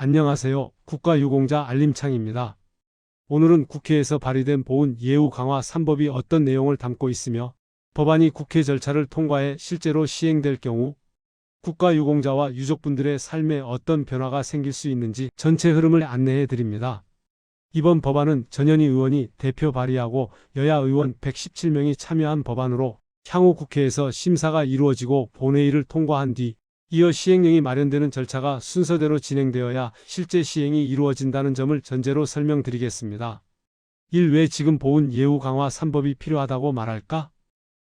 안녕하세요. 국가유공자 알림창입니다. 오늘은 국회에서 발의된 보훈 예우 강화 3법이 어떤 내용을 담고 있으며 법안이 국회 절차를 통과해 실제로 시행될 경우 국가유공자와 유족분들의 삶에 어떤 변화가 생길 수 있는지 전체 흐름을 안내해 드립니다. 이번 법안은 전현희 의원이 대표 발의하고 여야 의원 117명이 참여한 법안으로 향후 국회에서 심사가 이루어지고 본회의를 통과한 뒤 이어 시행령이 마련되는 절차가 순서대로 진행되어야 실제 시행이 이루어진다는 점을 전제로 설명드리겠습니다. 1. 왜 지금 보훈 예우 강화 3법이 필요하다고 말할까?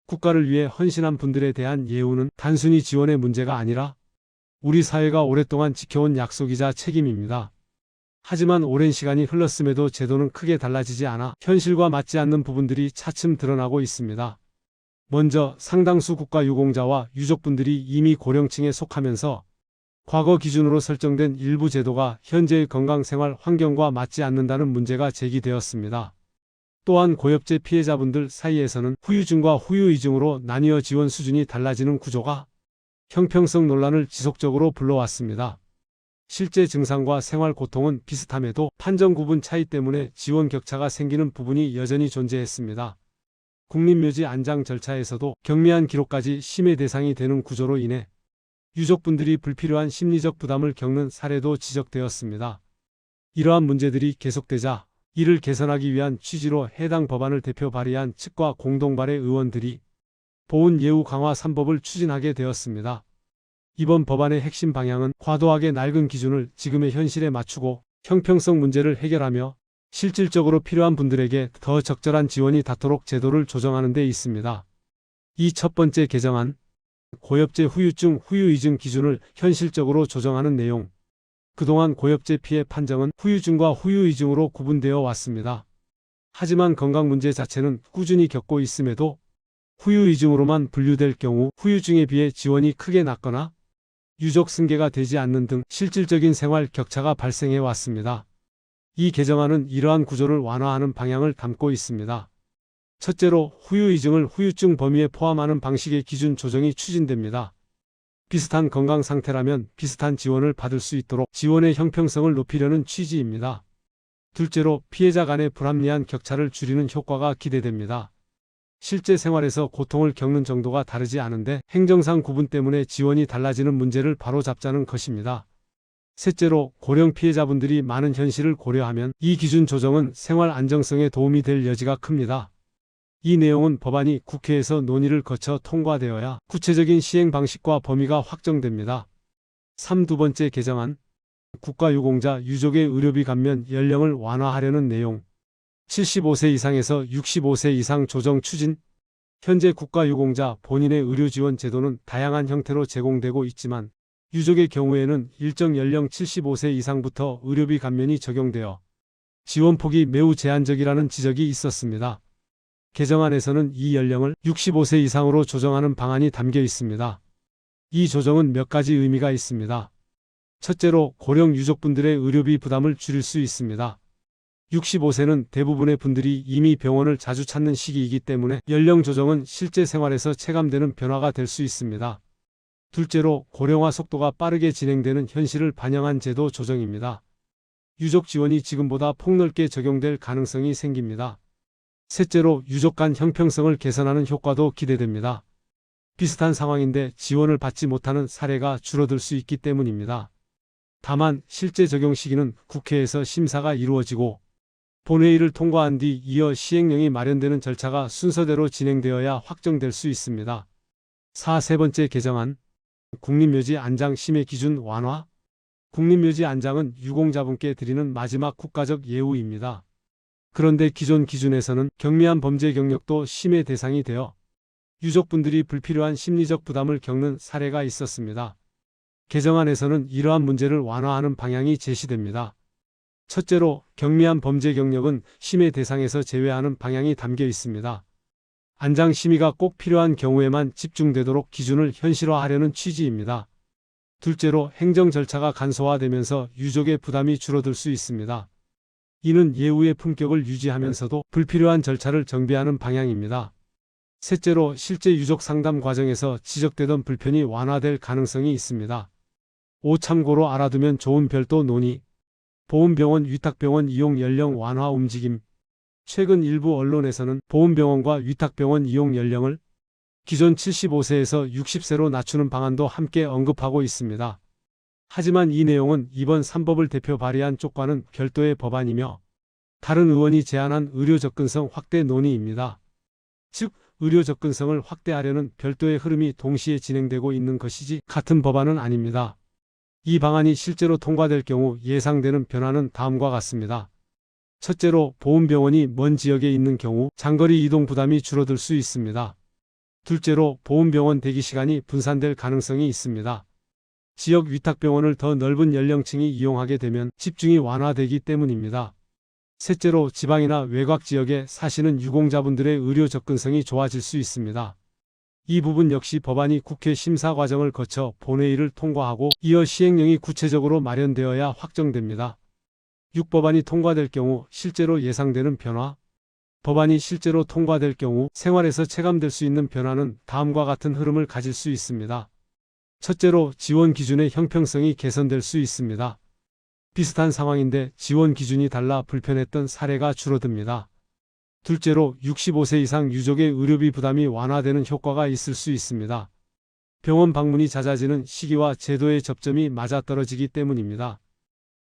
국가를 위해 헌신한 분들에 대한 예우는 단순히 지원의 문제가 아니라 우리 사회가 오랫동안 지켜온 약속이자 책임입니다. 하지만 오랜 시간이 흘렀음에도 제도는 크게 달라지지 않아 현실과 맞지 않는 부분들이 차츰 드러나고 있습니다. 먼저 상당수 국가유공자와 유족분들이 이미 고령층에 속하면서 과거 기준으로 설정된 일부 제도가 현재의 건강생활 환경과 맞지 않는다는 문제가 제기되었습니다. 또한 고엽제 피해자분들 사이에서는 후유증과 후유이증으로 나뉘어 지원 수준이 달라지는 구조가 형평성 논란을 지속적으로 불러왔습니다. 실제 증상과 생활 고통은 비슷함에도 판정 구분 차이 때문에 지원 격차가 생기는 부분이 여전히 존재했습니다. 국립묘지 안장 절차에서도 경미한 기록까지 심의 대상이 되는 구조로 인해 유족분들이 불필요한 심리적 부담을 겪는 사례도 지적되었습니다. 이러한 문제들이 계속되자 이를 개선하기 위한 취지로 해당 법안을 대표 발의한 측과 공동 발의 의원들이 보훈 예우 강화 3법을 추진하게 되었습니다. 이번 법안의 핵심 방향은 과도하게 낡은 기준을 지금의 현실에 맞추고 형평성 문제를 해결하며 실질적으로 필요한 분들에게 더 적절한 지원이 닿도록 제도를 조정하는 데 있습니다. 이 첫 번째 개정안, 고엽제 후유증, 후유이증 기준을 현실적으로 조정하는 내용. 그동안 고엽제 피해 판정은 후유증과 후유이증으로 구분되어 왔습니다. 하지만 건강 문제 자체는 꾸준히 겪고 있음에도 후유이증으로만 분류될 경우 후유증에 비해 지원이 크게 낮거나 유족 승계가 되지 않는 등 실질적인 생활 격차가 발생해 왔습니다. 이 개정안은 이러한 구조를 완화하는 방향을 담고 있습니다. 첫째로 후유이증을 후유증 범위에 포함하는 방식의 기준 조정이 추진됩니다. 비슷한 건강 상태라면 비슷한 지원을 받을 수 있도록 지원의 형평성을 높이려는 취지입니다. 둘째로 피해자 간의 불합리한 격차를 줄이는 효과가 기대됩니다. 실제 생활에서 고통을 겪는 정도가 다르지 않은데 행정상 구분 때문에 지원이 달라지는 문제를 바로잡자는 것입니다. 셋째로 고령 피해자분들이 많은 현실을 고려하면 이 기준 조정은 생활 안정성에 도움이 될 여지가 큽니다. 이 내용은 법안이 국회에서 논의를 거쳐 통과되어야 구체적인 시행 방식과 범위가 확정됩니다. 3. 두 번째 개정안, 국가유공자 유족의 의료비 감면 연령을 완화하려는 내용. 75세 이상에서 65세 이상 조정 추진. 현재 국가유공자 본인의 의료지원 제도는 다양한 형태로 제공되고 있지만 유족의 경우에는 일정 연령 75세 이상부터 의료비 감면이 적용되어 지원폭이 매우 제한적이라는 지적이 있었습니다. 개정안에서는 이 연령을 65세 이상으로 조정하는 방안이 담겨 있습니다. 이 조정은 몇 가지 의미가 있습니다. 첫째로 고령 유족분들의 의료비 부담을 줄일 수 있습니다. 65세는 대부분의 분들이 이미 병원을 자주 찾는 시기이기 때문에 연령 조정은 실제 생활에서 체감되는 변화가 될 수 있습니다. 둘째로 고령화 속도가 빠르게 진행되는 현실을 반영한 제도 조정입니다. 유족 지원이 지금보다 폭넓게 적용될 가능성이 생깁니다. 셋째로 유족 간 형평성을 개선하는 효과도 기대됩니다. 비슷한 상황인데 지원을 받지 못하는 사례가 줄어들 수 있기 때문입니다. 다만 실제 적용 시기는 국회에서 심사가 이루어지고 본회의를 통과한 뒤 이어 시행령이 마련되는 절차가 순서대로 진행되어야 확정될 수 있습니다. 4. 세 번째 개정안, 국립묘지 안장 심의 기준 완화. 국립묘지 안장은 유공자분께 드리는 마지막 국가적 예우입니다. 그런데 기존 기준에서는 경미한 범죄 경력도 심의 대상이 되어 유족분들이 불필요한 심리적 부담을 겪는 사례가 있었습니다. 개정안에서는 이러한 문제를 완화하는 방향이 제시됩니다. 첫째로 경미한 범죄 경력은 심의 대상에서 제외하는 방향이 담겨 있습니다. 안장 심의가 꼭 필요한 경우에만 집중되도록 기준을 현실화하려는 취지입니다. 둘째로 행정 절차가 간소화되면서 유족의 부담이 줄어들 수 있습니다. 이는 예우의 품격을 유지하면서도 불필요한 절차를 정비하는 방향입니다. 셋째로 실제 유족 상담 과정에서 지적되던 불편이 완화될 가능성이 있습니다. 참고로 알아두면 좋은 별도 논의. 보훈병원 위탁병원 이용 연령 완화 움직임. 최근 일부 언론에서는 보훈병원과 위탁병원 이용 연령을 기존 75세에서 60세로 낮추는 방안도 함께 언급하고 있습니다. 하지만 이 내용은 이번 3법을 대표 발의한 쪽과는 별도의 법안이며 다른 의원이 제안한 의료 접근성 확대 논의입니다. 즉, 의료 접근성을 확대하려는 별도의 흐름이 동시에 진행되고 있는 것이지 같은 법안은 아닙니다. 이 방안이 실제로 통과될 경우 예상되는 변화는 다음과 같습니다. 첫째로, 보훈병원이 먼 지역에 있는 경우 장거리 이동 부담이 줄어들 수 있습니다. 둘째로, 보훈병원 대기 시간이 분산될 가능성이 있습니다. 지역 위탁병원을 더 넓은 연령층이 이용하게 되면 집중이 완화되기 때문입니다. 셋째로, 지방이나 외곽 지역에 사시는 유공자분들의 의료 접근성이 좋아질 수 있습니다. 이 부분 역시 법안이 국회 심사 과정을 거쳐 본회의를 통과하고 이어 시행령이 구체적으로 마련되어야 확정됩니다. 6법안이 통과될 경우 실제로 예상되는 변화. 법안이 실제로 통과될 경우 생활에서 체감될 수 있는 변화는 다음과 같은 흐름을 가질 수 있습니다. 첫째로, 지원 기준의 형평성이 개선될 수 있습니다. 비슷한 상황인데 지원 기준이 달라 불편했던 사례가 줄어듭니다. 둘째로, 65세 이상 유족의 의료비 부담이 완화되는 효과가 있을 수 있습니다. 병원 방문이 잦아지는 시기와 제도의 접점이 맞아떨어지기 때문입니다.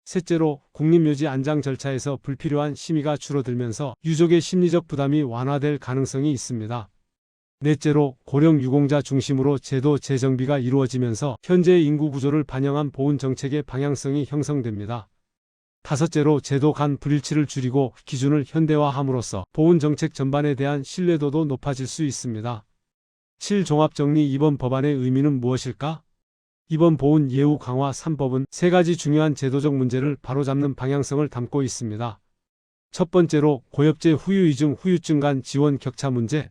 셋째로, 국립묘지 안장 절차에서 불필요한 심의가 줄어들면서 유족의 심리적 부담이 완화될 가능성이 있습니다. 넷째로, 고령 유공자 중심으로 제도 재정비가 이루어지면서 현재의 인구 구조를 반영한 보훈 정책의 방향성이 형성됩니다. 다섯째로, 제도 간 불일치를 줄이고 기준을 현대화함으로써 보훈 정책 전반에 대한 신뢰도도 높아질 수 있습니다. 7. 종합정리. 이번 법안의 의미는 무엇일까? 이번 보훈 예우 강화 3법은 세 가지 중요한 제도적 문제를 바로잡는 방향성을 담고 있습니다. 첫 번째로, 고엽제 후유이중 후유증 간 지원 격차 문제.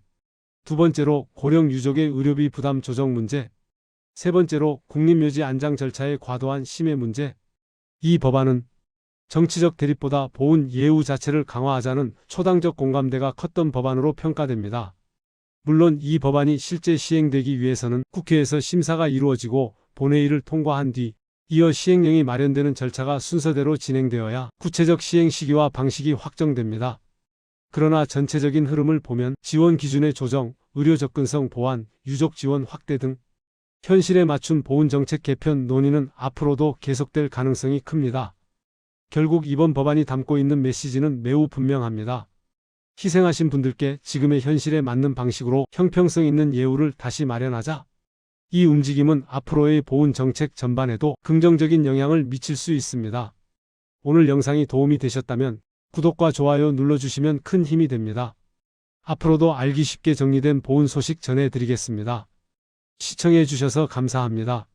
두 번째로, 고령 유족의 의료비 부담 조정 문제. 세 번째로, 국립묘지 안장 절차의 과도한 심의 문제. 이 법안은 정치적 대립보다 보훈 예우 자체를 강화하자는 초당적 공감대가 컸던 법안으로 평가됩니다. 물론 이 법안이 실제 시행되기 위해서는 국회에서 심사가 이루어지고 본회의를 통과한 뒤 이어 시행령이 마련되는 절차가 순서대로 진행되어야 구체적 시행 시기와 방식이 확정됩니다. 그러나 전체적인 흐름을 보면 지원 기준의 조정, 의료 접근성 보완, 유족 지원 확대 등 현실에 맞춘 보훈 정책 개편 논의는 앞으로도 계속될 가능성이 큽니다. 결국 이번 법안이 담고 있는 메시지는 매우 분명합니다. 희생하신 분들께 지금의 현실에 맞는 방식으로 형평성 있는 예우를 다시 마련하자. 이 움직임은 앞으로의 보훈 정책 전반에도 긍정적인 영향을 미칠 수 있습니다. 오늘 영상이 도움이 되셨다면 구독과 좋아요 눌러주시면 큰 힘이 됩니다. 앞으로도 알기 쉽게 정리된 보훈 소식 전해드리겠습니다. 시청해 주셔서 감사합니다.